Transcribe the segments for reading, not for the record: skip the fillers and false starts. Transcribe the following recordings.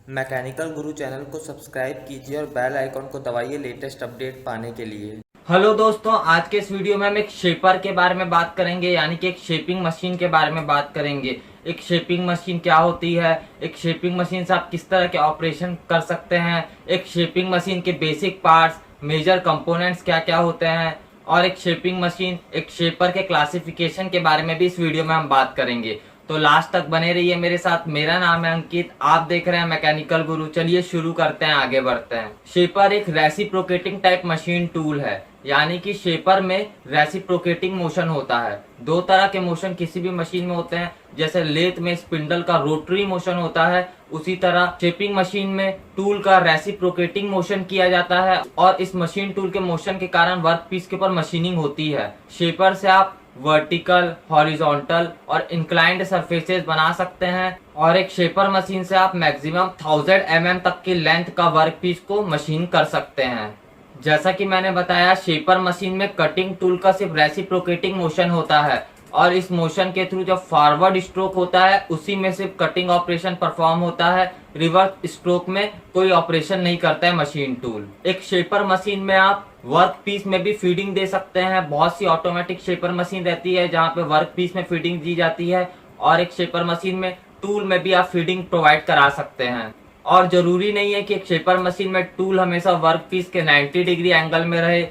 Mechanical गुरु channel को subscribe कीजिए और बेल आइकॉन को दबाइए लेटेस्ट अपडेट पाने के लिए। हेलो दोस्तों, आज के इस वीडियो में हम एक शेपर के बारे में बात करेंगे, यानी कि एक शेपिंग मशीन के बारे में बात करेंगे। एक शेपिंग मशीन क्या होती है, एक शेपिंग मशीन से आप किस तरह के ऑपरेशन कर सकते हैं, एक शेपिंग मशीन के बेसिक पार्ट्स, मेजर कंपोनेंट्स क्या क्या होते हैं, और एक शेपिंग मशीन, एक शेपर के क्लासिफिकेशन के बारे में भी इस वीडियो में हम बात करेंगे। तो लास्ट तक बने रहिए मेरे साथ। मेरा नाम है अंकित, आप देख रहे हैं मैकेनिकल गुरु। चलिए शुरू करते हैं, आगे बढ़ते हैं। शेपर एक रेसिप्रोकेटिंग टाइप मशीन टूल है, यानी कि शेपर में रेसिप्रोकेटिंग मोशन होता है। दो तरह के मोशन किसी भी मशीन में होते हैं, जैसे लेथ में स्पिंडल का रोटरी मोशन होता है, उसी तरह शेपिंग मशीन में टूल का रेसिप्रोकेटिंग मोशन किया जाता है। और इस मशीन टूल के मोशन के कारण वर्क पीस के ऊपर मशीनिंग होती है। शेपर से आप वर्टिकल, हॉरिजॉन्टल और इंक्लाइंड सरफेसेस बना सकते हैं, और एक शेपर मशीन से आप मैक्सिमम 1000 mm तक की लेंथ का वर्क पीस को मशीन कर सकते हैं। जैसा कि मैंने बताया, शेपर मशीन में कटिंग टूल का सिर्फ रेसिप्रोकेटिंग मोशन होता है, और इस मोशन के थ्रू जब फॉरवर्ड स्ट्रोक होता है उसी में सिर्फ कटिंग ऑपरेशन परफॉर्म होता है। रिवर्स स्ट्रोक में कोई ऑपरेशन नहीं करता है मशीन टूल। एक शेपर मशीन में आप वर्क पीस में भी फीडिंग दे सकते हैं। बहुत सी ऑटोमेटिक शेपर मशीन रहती है जहाँ पे वर्क पीस में फीडिंग दी जाती है, और एक शेपर मशीन में टूल में भी आप फीडिंग प्रोवाइड करा सकते हैं। और जरूरी नहीं है कि एक शेपर मशीन में टूल हमेशा वर्क पीस के 90 डिग्री एंगल में रहे,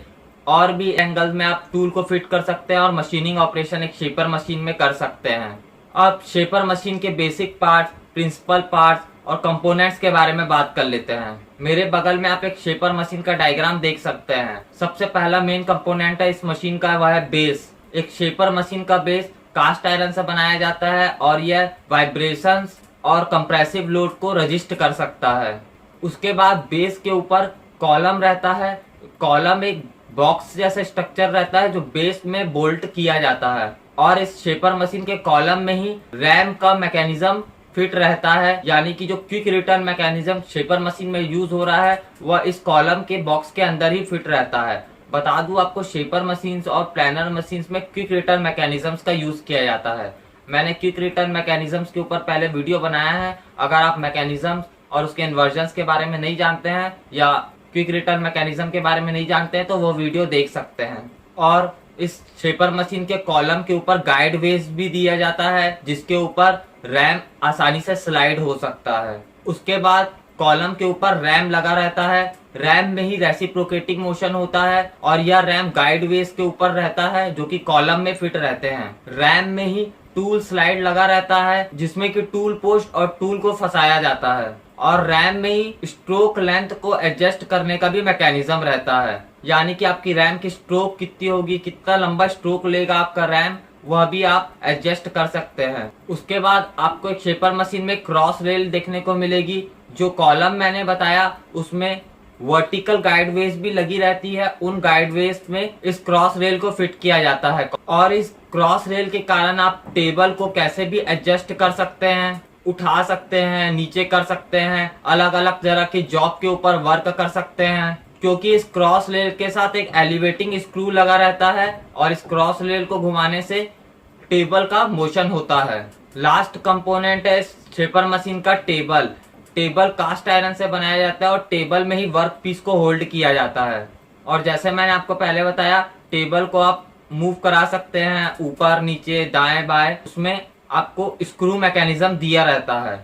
और भी एंगल में आप टूल को फिट कर सकते हैं और मशीनिंग ऑपरेशन एक शेपर मशीन में कर सकते हैं। अब शेपर मशीन के बेसिक पार्ट्स, प्रिंसिपल पार्ट्स और कंपोनेंट्स के बारे में बात कर लेते हैं। मेरे बगल में आप एक शेपर मशीन का डायग्राम देख सकते हैं। सबसे पहला मेन कंपोनेंट है इस मशीन का, वह है बेस। एक शेपर मशीन का बेस कास्ट आयरन से बनाया जाता है, और यह वाइब्रेशंस और कंप्रेसिव लोड को रजिस्ट कर सकता है। उसके बाद बेस के ऊपर कॉलम रहता है। कॉलम एक बॉक्स जैसा स्ट्रक्चर रहता है जो बेस में बोल्ट किया जाता है, और इस शेपर मशीन के कॉलम में ही रैम का मैकेनिज्म फिट रहता है, यानी कि जो quick return mechanism shaper machine में यूज हो रहा है वह इस कॉलम के बॉक्स के अंदर ही फिट रहता है। बता दूं आपको, शेपर मशीन्स और प्लानर मशीन्स में क्विक रिटर्न मैकेनिज्म्स का यूज किया जाता है। मैंने क्विक रिटर्न मैकेनिज्म्स के ऊपर पहले वीडियो बनाया है। अगर आप मैकेनिज्म्स और उसके इन्वर्जन्स के बारे में नहीं जानते हैं, या क्विक रिटर्न मैकेनिज्म के बारे में नहीं जानते हैं, तो वो वीडियो देख सकते हैं। और इस शेपर मशीन के कॉलम के ऊपर गाइड वेज भी दिया जाता है, जिसके ऊपर रैम आसानी से स्लाइड हो सकता है। उसके बाद कॉलम के ऊपर रैम लगा रहता है। रैम में ही रेसिप्रोकेटिंग मोशन होता है, और यह रैम गाइड वेज के ऊपर रहता है जो कि कॉलम में फिट रहते हैं। रैम में ही टूल स्लाइड लगा रहता है, जिसमें कि टूल पोस्ट और टूल को फंसाया जाता है, और रैम में ही स्ट्रोक लेंथ को एडजस्ट करने का भी मैकेनिज्म रहता है, यानी कि आपकी रैम की स्ट्रोक कितनी होगी, कितना लंबा स्ट्रोक लेगा आपका रैम, वह भी आप एडजस्ट कर सकते हैं। उसके बाद आपको एक शेपर मशीन में क्रॉस रेल देखने को मिलेगी। जो कॉलम मैंने बताया उसमें वर्टिकल गाइड वेज भी लगी रहती है। उन गाइड वेज में इस क्रॉस रेल को फिट किया जाता है, और इस क्रॉस रेल के कारण आप टेबल को कैसे भी एडजस्ट कर सकते हैं, उठा सकते हैं, नीचे कर सकते हैं, अलग अलग तरह की जॉब के ऊपर वर्क कर सकते हैं, क्योंकि इस क्रॉस रेल के साथ एक एलिवेटिंग स्क्रू लगा रहता है, और इस क्रॉस रेल को घुमाने से टेबल का मोशन होता है। लास्ट कंपोनेंट है इस शेपर मशीन का टेबल। टेबल कास्ट आयरन से बनाया जाता है, और टेबल में ही वर्क पीस को होल्ड किया जाता है। और जैसे मैंने आपको पहले बताया, टेबल को आप मूव करा सकते हैं ऊपर नीचे दाएं बाएं। उसमें आपको स्क्रू मैकेनिज्म दिया रहता है।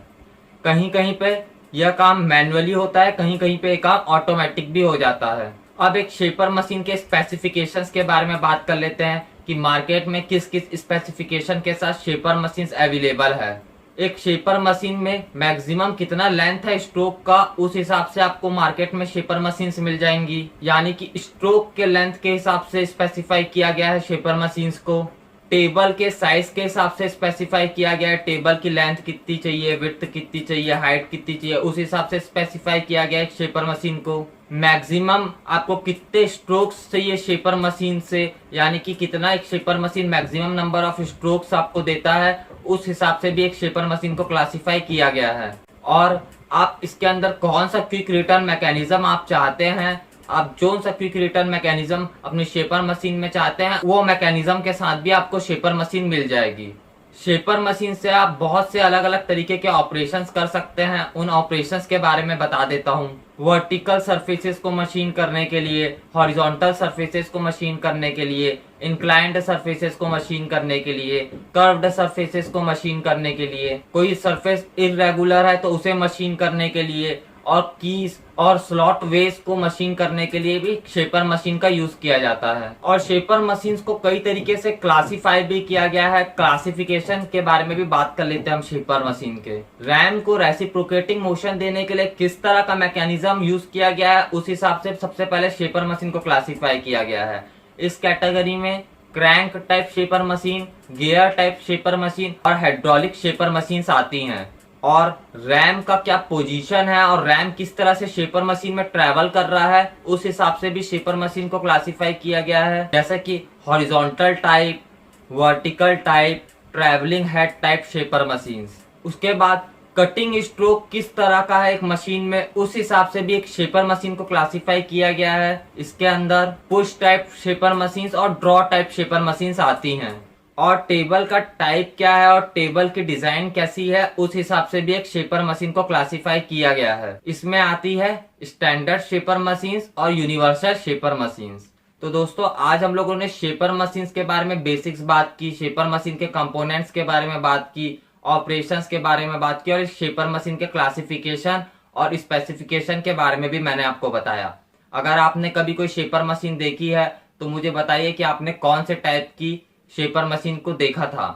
कहीं कहीं पे यह काम मैन्युअली होता है, कहीं कहीं पे काम ऑटोमेटिक भी हो जाता है। अब एक शेपर मशीन के स्पेसिफिकेशंस के बारे में बात कर लेते हैं कि मार्केट में किस किस स्पेसिफिकेशन के साथ शेपर मशीन्स अवेलेबल है। एक शेपर मशीन में मैक्सिमम कितना लेंथ है स्ट्रोक का, उस हिसाब से आपको मार्केट में शेपर मशीन्स मिल जाएंगी, यानी कि स्ट्रोक के लेंथ के हिसाब से स्पेसिफाई किया गया है शेपर मशीन्स को। टेबल के साइज के हिसाब से स्पेसिफाई किया गया है, टेबल की लेंथ कितनी चाहिए, विड्थ कितनी चाहिए, हाइट कितनी चाहिए, उस हिसाब से स्पेसिफाई किया गया है शेपर मशीन को। मैक्सिमम आपको कितने स्ट्रोक्स चाहिए शेपर मशीन से, यानी कि कितना एक shaper machine maximum number of strokes आपको देता है, उस हिसाब से भी एक शेपर मशीन को क्लासिफाई किया गया है। और आप इसके अंदर कौन सा क्विक रिटर्न मैकेनिज्म आप चाहते हैं, आप जो सा क्विक रिटर्न मैकेनिज्म अपनी शेपर मशीन में चाहते हैं, वो मैकेनिज्म के साथ भी आपको शेपर मशीन मिल जाएगी। शेपर मशीन से आप बहुत से अलग अलग तरीके के ऑपरेशंस कर सकते हैं। उन ऑपरेशंस के बारे में बता देता हूँ। वर्टिकल सरफेसेस को मशीन करने के लिए, हॉरिजॉन्टल सरफेसेस को मशीन करने के लिए, इंक्लाइंड सरफेसेस को मशीन करने के लिए, कर्व्ड सरफेसेस को मशीन करने के लिए, कोई सरफेस इर्रेगुलर है तो उसे मशीन करने के लिए, और कीज और स्लॉट वेज को मशीन करने के लिए भी शेपर मशीन का यूज किया जाता है। और शेपर मशीन्स को कई तरीके से क्लासिफाई भी किया गया है। क्लासिफिकेशन के बारे में भी बात कर लेते हैं हम शेपर मशीन के। रैम को रेसिप्रोकेटिंग मोशन देने के लिए किस तरह का मैकेनिज्म यूज किया गया है, उस हिसाब से सबसे पहले शेपर मशीन को क्लासिफाई किया गया है। इस कैटेगरी में crank type shaper machine, gear type shaper machine और हाइड्रोलिक शेपर मशीन्स आती हैं। और रैम का क्या पोजीशन है और रैम किस तरह से शेपर मशीन में ट्रैवल कर रहा है, उस हिसाब से भी शेपर मशीन को क्लासिफाई किया गया है। जैसे कि horizontal type, vertical type, travelling head type shaper machines. उसके बाद कटिंग स्ट्रोक किस तरह का है एक मशीन में, उस हिसाब से भी एक शेपर मशीन को क्लासिफाई किया गया है। इसके अंदर पुश टाइप शेपर मशीन्स और ड्रॉ टाइप शेपर मशीन्स आती हैं। और टेबल का टाइप क्या है और टेबल की डिजाइन कैसी है, उस हिसाब से भी एक शेपर मशीन को क्लासिफाई किया गया है। इसमें आती है स्टैंडर्ड शेपर मशीन्स और यूनिवर्सल शेपर मशीन्स। तो दोस्तों, आज हम लोगों ने शेपर मशीन्स के बारे में बेसिक्स बात की, शेपर मशीन के कंपोनेंट्स के बारे में बात की, ऑपरेशंस के बारे में बात की, और इस शेपर मशीन के क्लासिफिकेशन और स्पेसिफिकेशन के बारे में भी मैंने आपको बताया। अगर आपने कभी कोई शेपर मशीन देखी है तो मुझे बताइए कि आपने कौन से टाइप की शेपर मशीन को देखा था,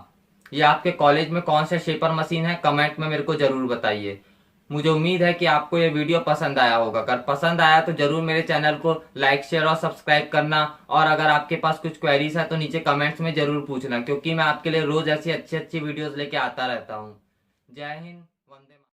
या आपके कॉलेज में कौन सा शेपर मशीन है, कमेंट में मेरे को जरूर बताइए। मुझे उम्मीद है कि आपको ये वीडियो पसंद आया होगा। अगर पसंद आया तो जरूर मेरे चैनल को लाइक, शेयर और सब्सक्राइब करना। और अगर आपके पास कुछ क्वेरीज है तो नीचे कमेंट्स में जरूर पूछना, क्योंकि मैं आपके लिए रोज ऐसी अच्छी अच्छी वीडियोस लेके आता रहता हूँ। जय हिंद।